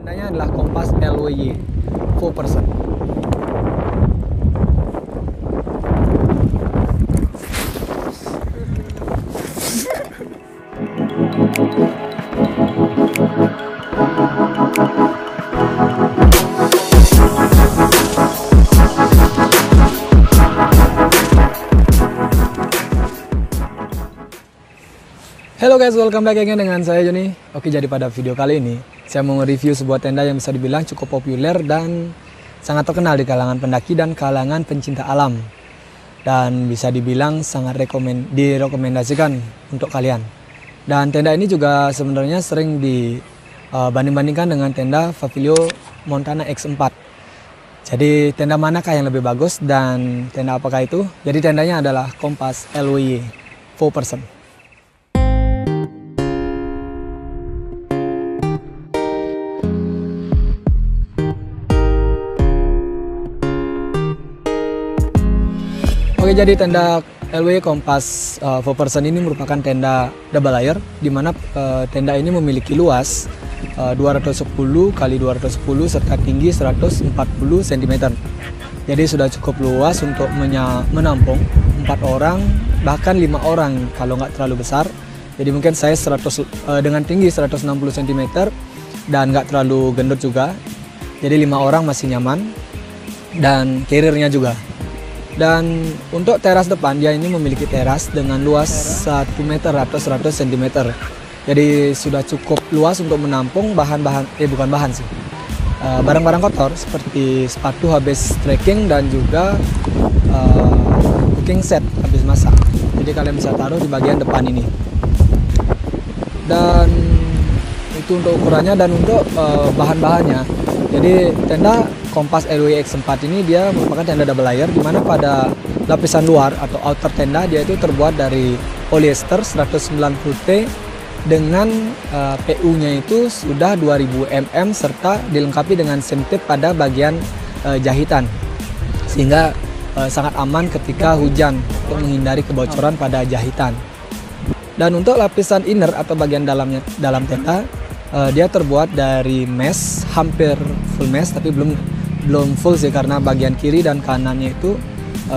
Tendanya adalah Kompas LWY 4%. Halo guys, welcome back again dengan saya Joni. Oke, jadi pada video kali ini saya mau nge-review sebuah tenda yang bisa dibilang cukup populer dan sangat terkenal di kalangan pendaki dan kalangan pencinta alam. Dan bisa dibilang sangat direkomendasikan untuk kalian. Dan tenda ini juga sebenarnya sering dibanding-bandingkan dengan tenda Favilio Montana X4. Jadi tenda manakah yang lebih bagus dan tenda apakah itu? Jadi tendanya adalah Kompas LWY 4%. Oke, jadi tenda LWY Kompas 4% ini merupakan tenda double layer, di mana tenda ini memiliki luas 210 x 210 serta tinggi 140 cm. Jadi sudah cukup luas untuk menampung 4 orang, bahkan 5 orang kalau nggak terlalu besar. Jadi mungkin saya dengan tinggi 160 cm dan nggak terlalu gendut juga. Jadi 5 orang masih nyaman dan carrier-nya juga. Dan untuk teras depan, dia ini memiliki teras dengan luas 1 meter atau 100 cm. Jadi sudah cukup luas untuk menampung barang-barang kotor seperti sepatu habis trekking dan juga cooking set habis masak. Jadi kalian bisa taruh di bagian depan ini. Dan itu untuk ukurannya dan untuk bahan-bahannya. Jadi tenda Kompas LWY X4 ini dia merupakan tenda double layer, di mana pada lapisan luar atau outer tenda dia itu terbuat dari polyester 190T dengan PU-nya itu sudah 2000 mm serta dilengkapi dengan seam tape pada bagian jahitan, sehingga sangat aman ketika hujan untuk menghindari kebocoran pada jahitan. Dan untuk lapisan inner atau bagian dalam tenda, dia terbuat dari mesh, hampir full mesh, tapi belum full sih, karena bagian kiri dan kanannya itu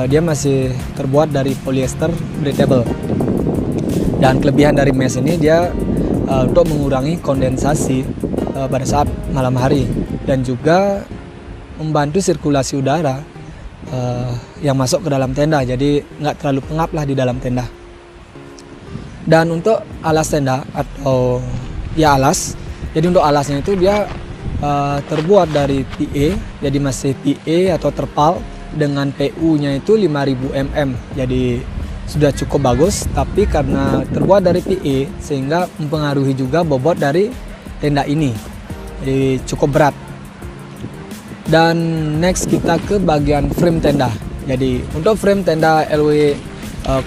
dia masih terbuat dari polyester breathable. Dan kelebihan dari mesh ini dia untuk mengurangi kondensasi pada saat malam hari dan juga membantu sirkulasi udara yang masuk ke dalam tenda, jadi nggak terlalu pengap lah di dalam tenda. Dan untuk alas tenda atau alas, jadi untuk alasnya itu dia terbuat dari PE, jadi masih PE atau terpal dengan PU-nya itu 5000 mm. Jadi sudah cukup bagus, tapi karena terbuat dari PE sehingga mempengaruhi juga bobot dari tenda ini. Jadi cukup berat. Dan next kita ke bagian frame tenda. Jadi untuk frame tenda LWY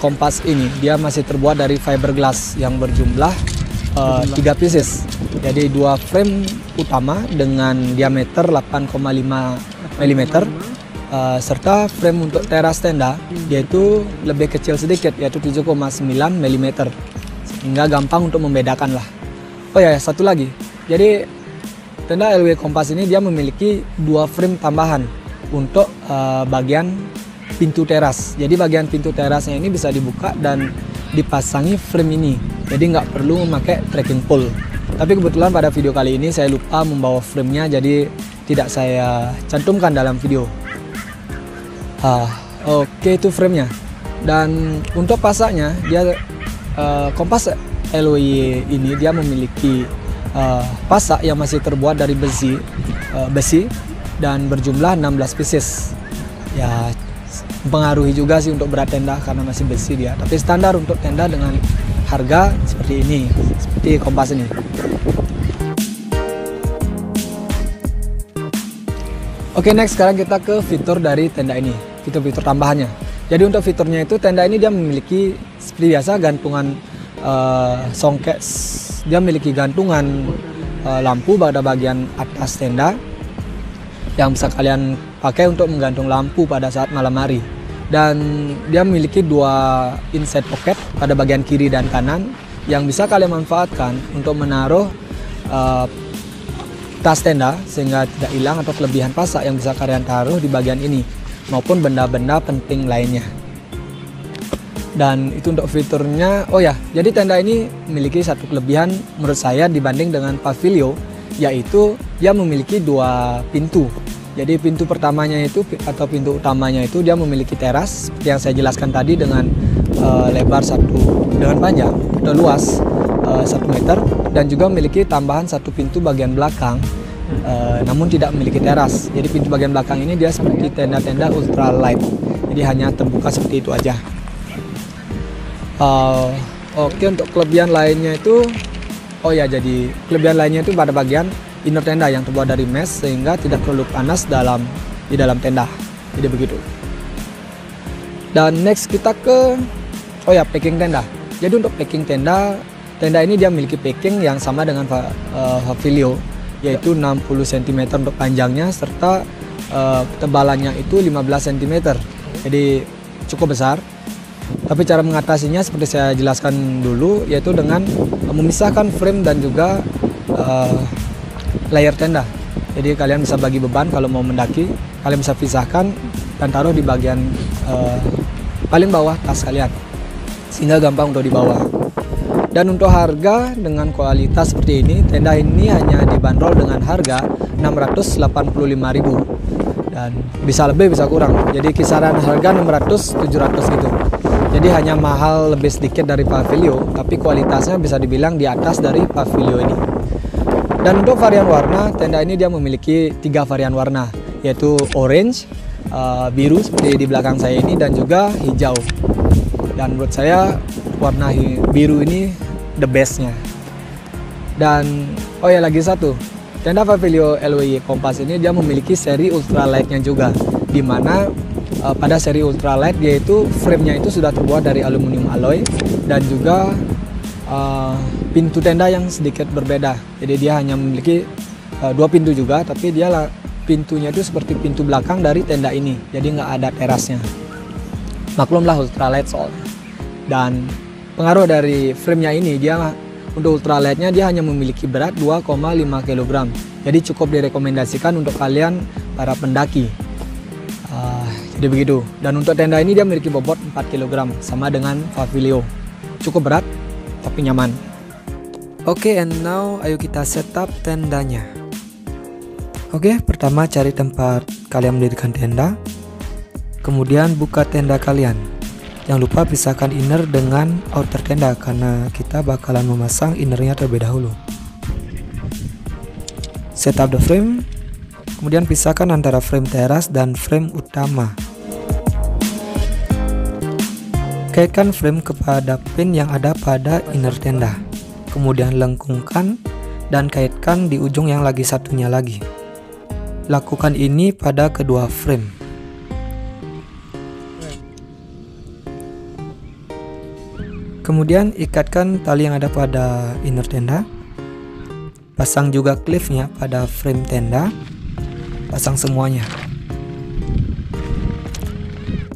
Kompas ini dia masih terbuat dari fiberglass yang berjumlah 3 pieces. Jadi 2 frame utama dengan diameter 8,5 mm serta frame untuk teras tenda yaitu lebih kecil sedikit, yaitu 7,9 mm, sehingga gampang untuk membedakan lah. Oh ya, satu lagi, jadi tenda LWY Kompas ini dia memiliki 2 frame tambahan untuk bagian pintu teras. Jadi bagian pintu terasnya ini bisa dibuka dan dipasangi frame ini, jadi nggak perlu memakai trekking pole. Tapi kebetulan pada video kali ini saya lupa membawa frame-nya, jadi tidak saya cantumkan dalam video. Oke, itu frame-nya. Dan untuk pasaknya, dia Kompas LWY ini dia memiliki pasak yang masih terbuat dari besi dan berjumlah 16 pieces. Ya, mempengaruhi juga sih untuk berat tenda karena masih besi dia. Tapi standar untuk tenda dengan harga seperti ini, seperti Kompas ini. Oke, next sekarang kita ke fitur dari tenda ini, fitur-fitur tambahannya. Jadi untuk fiturnya itu tenda ini dia memiliki seperti biasa gantungan songket. Dia memiliki gantungan lampu pada bagian atas tenda yang bisa kalian pakai untuk menggantung lampu pada saat malam hari. Dan dia memiliki 2 inside pocket pada bagian kiri dan kanan yang bisa kalian manfaatkan untuk menaruh tas tenda sehingga tidak hilang atau kelebihan pasak yang bisa kalian taruh di bagian ini maupun benda-benda penting lainnya. Dan itu untuk fiturnya. Oh ya, jadi tenda ini memiliki satu kelebihan menurut saya dibanding dengan Pavilio, yaitu dia memiliki 2 pintu. Jadi pintu pertamanya itu atau pintu utamanya itu dia memiliki teras seperti yang saya jelaskan tadi dengan lebar dengan panjang atau luas 1 meter, dan juga memiliki tambahan 1 pintu bagian belakang, namun tidak memiliki teras. Jadi pintu bagian belakang ini dia seperti tenda-tenda ultralight, jadi hanya terbuka seperti itu aja. Oke, untuk kelebihan lainnya itu, jadi kelebihan lainnya itu pada bagian inner tenda yang terbuat dari mesh sehingga tidak terlalu panas di dalam tenda. Jadi begitu. Dan next kita ke packing tenda. Jadi untuk packing tenda ini dia memiliki packing yang sama dengan Pavilio, yaitu 60 cm untuk panjangnya serta ketebalannya itu 15 cm. Jadi cukup besar. Tapi cara mengatasinya seperti saya jelaskan dulu, yaitu dengan memisahkan frame dan juga layer tenda. Jadi kalian bisa bagi beban kalau mau mendaki, kalian bisa pisahkan dan taruh di bagian paling bawah tas kalian, sehingga gampang untuk dibawa. Dan untuk harga dengan kualitas seperti ini, tenda ini hanya dibanderol dengan harga 685.000, dan bisa lebih bisa kurang. Jadi kisaran harga 600-700 gitu. Jadi hanya mahal lebih sedikit dari Pavilio, tapi kualitasnya bisa dibilang di atas dari Pavilio ini. Dan untuk varian warna, tenda ini dia memiliki 3 varian warna, yaitu orange, biru seperti di belakang saya ini, dan juga hijau. Dan menurut saya warna biru ini the bestnya. Dan lagi satu, tenda Pavilio LWY Kompas ini dia memiliki seri ultralightnya juga, di mana pada seri ultralight yaitu frame-nya itu sudah terbuat dari aluminium alloy, dan juga pintu tenda yang sedikit berbeda. Jadi dia hanya memiliki 2 pintu juga, tapi dia pintunya itu seperti pintu belakang dari tenda ini, jadi nggak ada terasnya. Maklumlah ultralight soalnya. Dan pengaruh dari frame-nya ini, dia untuk ultralightnya dia hanya memiliki berat 2,5 kg. Jadi cukup direkomendasikan untuk kalian para pendaki. Jadi begitu. Dan untuk tenda ini dia memiliki bobot 4 kg, sama dengan Pavilio. Cukup berat tapi nyaman. Oke, and now ayo kita setup tendanya. Oke, pertama cari tempat kalian mendirikan tenda. Kemudian buka tenda kalian. Jangan lupa pisahkan inner dengan outer tenda, karena kita bakalan memasang innernya terlebih dahulu. Setup the frame. Kemudian pisahkan antara frame teras dan frame utama. Kaitkan frame kepada pin yang ada pada inner tenda. Kemudian lengkungkan dan kaitkan di ujung yang lagi satunya lagi. Lakukan ini pada kedua frame. Kemudian ikatkan tali yang ada pada inner tenda. Pasang juga clipnya pada frame tenda. Pasang semuanya.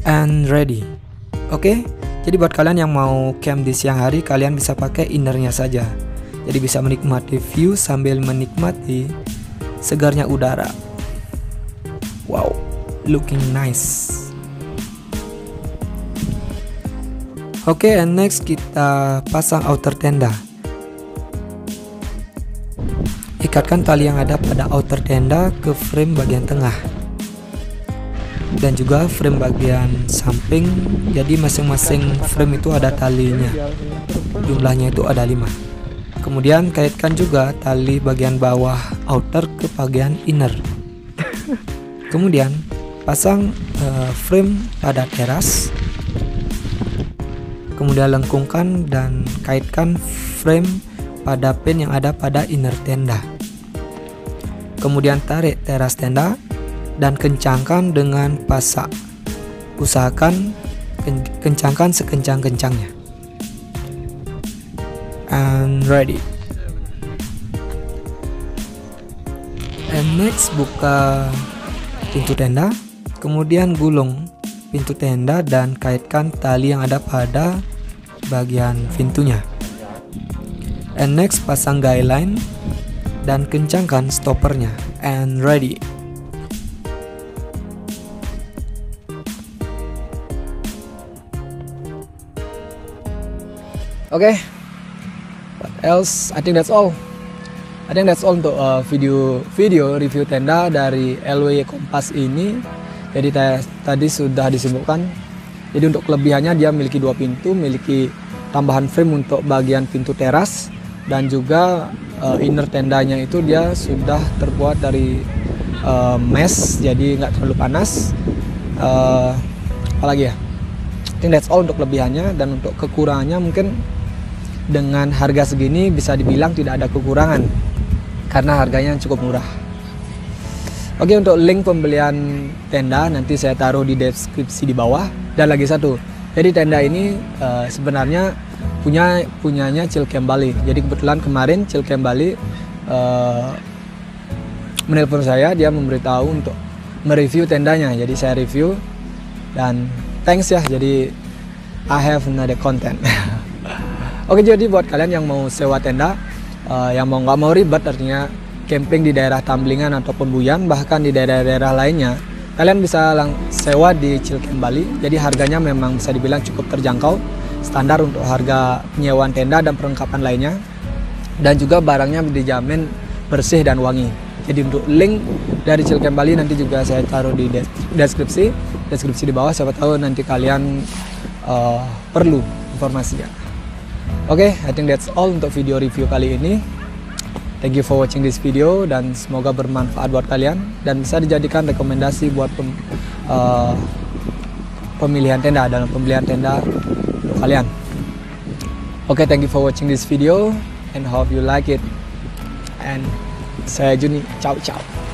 And ready. Oke, jadi buat kalian yang mau camp di siang hari, kalian bisa pakai innernya saja. Jadi bisa menikmati view sambil menikmati segarnya udara. Wow, looking nice. Oke, and next kita pasang outer tenda. Ikatkan tali yang ada pada outer tenda ke frame bagian tengah dan juga frame bagian samping. Jadi masing-masing frame itu ada talinya, jumlahnya itu ada 5. Kemudian kaitkan juga tali bagian bawah outer ke bagian inner. Kemudian pasang frame pada teras. Kemudian lengkungkan dan kaitkan frame pada pin yang ada pada inner tenda. Kemudian tarik teras tenda dan kencangkan dengan pasak. Usahakan kencangkan sekencang-kencangnya. And ready. And next, buka pintu tenda, kemudian gulung pintu tenda dan kaitkan tali yang ada pada bagian pintunya. And next, pasang guideline dan kencangkan stoppernya. And ready. Oke, what else? I think that's all. Untuk video review tenda dari LW Kompas ini. Jadi tadi sudah disebutkan. Jadi untuk kelebihannya dia memiliki 2 pintu, memiliki tambahan frame untuk bagian pintu teras, dan juga inner tendanya itu dia sudah terbuat dari mesh, jadi nggak terlalu panas. Apalagi ya? I think that's all untuk kelebihannya. Dan untuk kekurangannya mungkin dengan harga segini bisa dibilang tidak ada kekurangan karena harganya cukup murah. Oke, untuk link pembelian tenda nanti saya taruh di deskripsi di bawah. Dan lagi satu, jadi tenda ini sebenarnya punyanya Chilcamp Bali. Jadi kebetulan kemarin Chilcamp Bali menelpon saya, dia memberitahu untuk mereview tendanya. Jadi saya review dan thanks ya. Jadi I have another content. Oke, jadi buat kalian yang mau sewa tenda, yang nggak mau ribet, artinya camping di daerah Tamblingan ataupun Buyan, bahkan di daerah-daerah lainnya, kalian bisa sewa di Chilcamp Bali. Jadi harganya memang bisa dibilang cukup terjangkau, standar untuk harga penyewaan tenda dan perlengkapan lainnya. Dan juga barangnya dijamin bersih dan wangi. Jadi untuk link dari Chilcamp Bali nanti juga saya taruh di deskripsi di bawah. Siapa tahu nanti kalian perlu informasinya. Oke, I think that's all untuk video review kali ini. Thank you for watching this video dan semoga bermanfaat buat kalian dan bisa dijadikan rekomendasi buat pemilihan tenda dalam pembelian tenda untuk kalian. Oke, thank you for watching this video and hope you like it. And saya Juni, ciao ciao.